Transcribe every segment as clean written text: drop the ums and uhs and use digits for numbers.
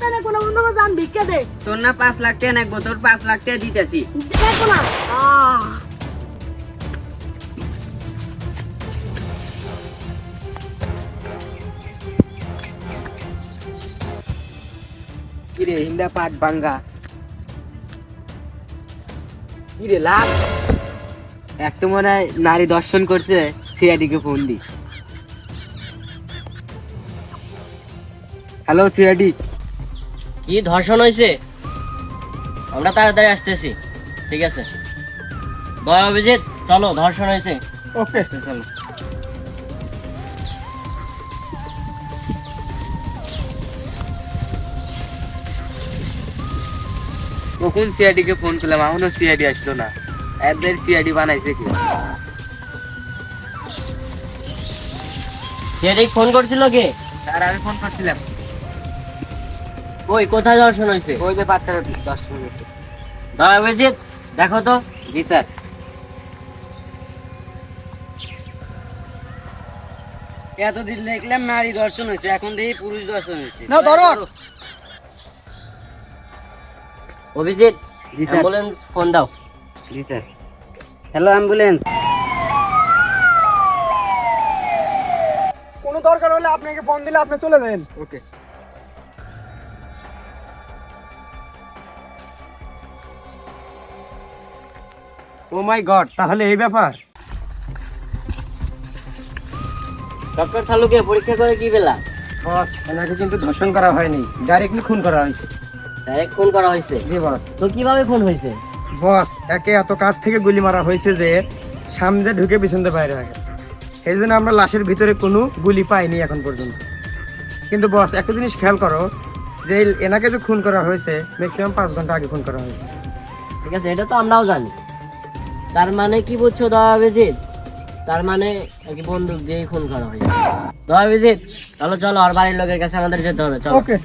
টাকা না কোনো অন্য জান ভিক্ষা দে। তোর না 5 লাখ টাকা নাকবো, তোর 5 লাখ টাকা দিতেছি। দেখো না কিরে হিন্দা পাট ভাঙ্গা কিরে লাভ এক তো মনে হয় নারী দর্শন করছে। সিআইডিকে ফোন দি। হ্যালো সিআইডি, কি ধর্ষণ হয়েছে? আমরা তাড়াতাড়ি আসতেছি। ঠিক আছে দয়া অভিজিৎ, চলো, ধর্ষণ হয়েছে। ওকে আচ্ছা চলো। কখন সিআইডিকে ফোন করলাম, এখনো সিআইডি আসলো না। এদের সিআইডি বানাইছে কি? সেটাই ফোন করছিল কে? স্যার আমি ফোন করছিলাম। ওই কোথায় ধর্ষণ হয়েছে? ওই যে পাটকার দর্শন হয়েছে। দয়া অভিজিৎ, দেখো তো। জি স্যার। এতদিন দেখলাম নারী দর্শন হয়েছে, এখন দেখি পুরুষ দর্শন হয়েছে। না ধরো। অভিজিৎ, জি স্যার। অ্যাম্বুলেন্স ফোন দাও। জি স্যার। Hello ambulance. কোনো দরকার হলে আপনাকে ফোন দিলে আপনি চলে যাবেন। ওকে। ও মাই গড, তাহলে এই ব্যাপার। ডক্টর শালুকে পরীক্ষা করে কি পেলাম? বস, এনাকে কিন্তু ধর্ষণ করা হয়নি, ডাইরেক্টলি খুন করা হয়েছে। ডাইরেক্ট ফোন করা হয়েছে? জি বস। তো কিভাবে ফোন হয়েছে? বস, একে এত কাছ থেকে গুলি মারা হয়েছে যে সামনে ঢুকে পিছন দিয়ে বাইরে হয়ে গেছে। এই জন্য আমরা লাশের ভিতরে কোনো গুলি পাইনি এখন পর্যন্ত। কিন্তু বস, একটা জিনিস খেয়াল করো যে এনাকে যে খুন করা হয়েছে ম্যাক্সিমাম 5 ঘন্টা আগে খুন করা হয়েছে। ঠিক আছে, এটা তো আমরাও জানি। তার মানে কি বুঝছো দয়া অভিজিৎ? তার মানে কি বন্দুক দিয়ে খুন করা হয়েছে। দয়া অভিজিৎ, চলো চলো, আর বাড়ির লোকের কাছে আমাদের যেতে হবে। চলো। ওকে।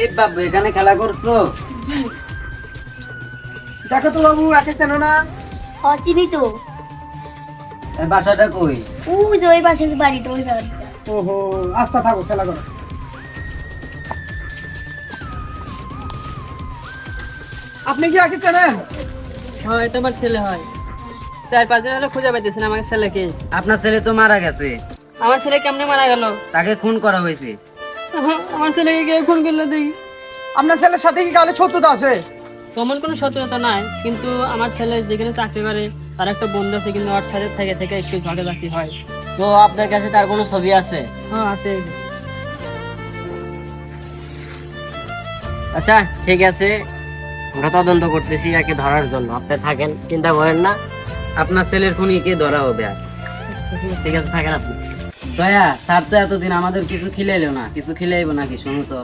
এই বাবু এখানে খেলা করছো? দেখো তো বাবু, একে চেনো না? চিনি তো। এর বাসাটা কই? ওই যে ওই পাশের বাড়িটা, ওই বাড়িটা। ওহো, আচ্ছা থাকো, খেলা করো। আপনি কি একে চেনেন? হয় তোমার ছেলে হয়। 4-5 দিন হলো খুঁজে পাইতেছেন আমার ছেলেকে। আপনার ছেলে তো মারা গেছে, আমার ছেলে কেমনে মারা গেল? তাকে খুন করা হয়েছে। আমার ছেলেকে কে খুন করলো দেখি? আপনার ছেলের সাথে কি কালে শত্রুতা আছে? তেমন কোনো শত্রুতা নাই, কিন্তু আমার ছেলে যেখানে চাকরি করে তার একটা বন্ধু আছে, কিন্তু ওর সাথে থেকে থেকে একটু ঝগড়াঝাটি হয়। তো আপনার কাছে তার কোনো ছবি আছে? হ্যাঁ আছে। আচ্ছা ঠিক আছে, আমরা তদন্ত করতেছি একে ধরার জন্য। আপনি থাকেন, চিন্তা করেন না। আপনার ছেলের খুনি কে ধরা হবে? আর ঠিক আছে, থাকেন আপনি। দয়া স্যার তো এতদিন আমাদের কিছু খিলাইলো না, কিছু খিলাইবো নাকি শুনো তো?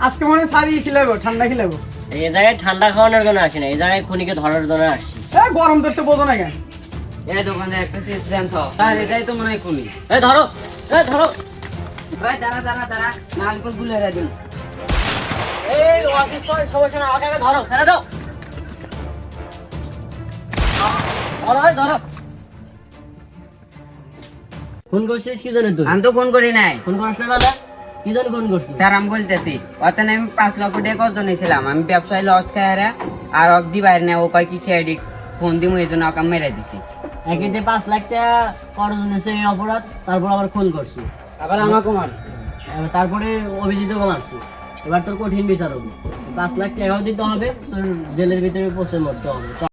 আজকে মনে সারি খিলাবো, ঠান্ডা খিলাবো। এই জায়গায় ঠান্ডা খাওয়ানোর জন্য আসি না, এই জায়গায় খুনিকে ধরার জন্য আসছি। গরম ধরতে বোঝো না কেন? এই দোকানে একটা চিপস দেন তো। স্যার এটাই তো মনে হয় খুনি। এই ধরো, এই ধরো। ভাই দাঁড়া দাঁড়া দাঁড়া, নালকল গুলে রে দিন। এই অফিস করে সমস্যা না, আমাকে ধরো, ছেড়ে দাও। ধরো, এই ধরো। ফোন করছিস কি জন্য তুই? আমি তো খুন করি নাই। ফোন করিস না দাদা? কি জন্য ফোন করছিস? স্যার আমি বলতেছি অতনে আমি 5 লক্ষ টাকা কত নিয়েছিলাম, আমি ব্যবসায় লস খায় আর অগদি বাইরে না, ও কয় কি সিআইডি ফোন দিমু, এই জন্য ওকে মেরে দিছি। একে যে 5 লাখ টাকা খরচ হয়েছে এই অপরাধ, তারপর আবার খুন করছি, আবার আমাকেও মারছে। তারপরে অভিজিৎও মারছি। এবার তোর কঠিন বিচার হবে, 5 লাখ টাকাও দিতে হবে, তোর জেলের ভিতরে পচে মরতে হবে।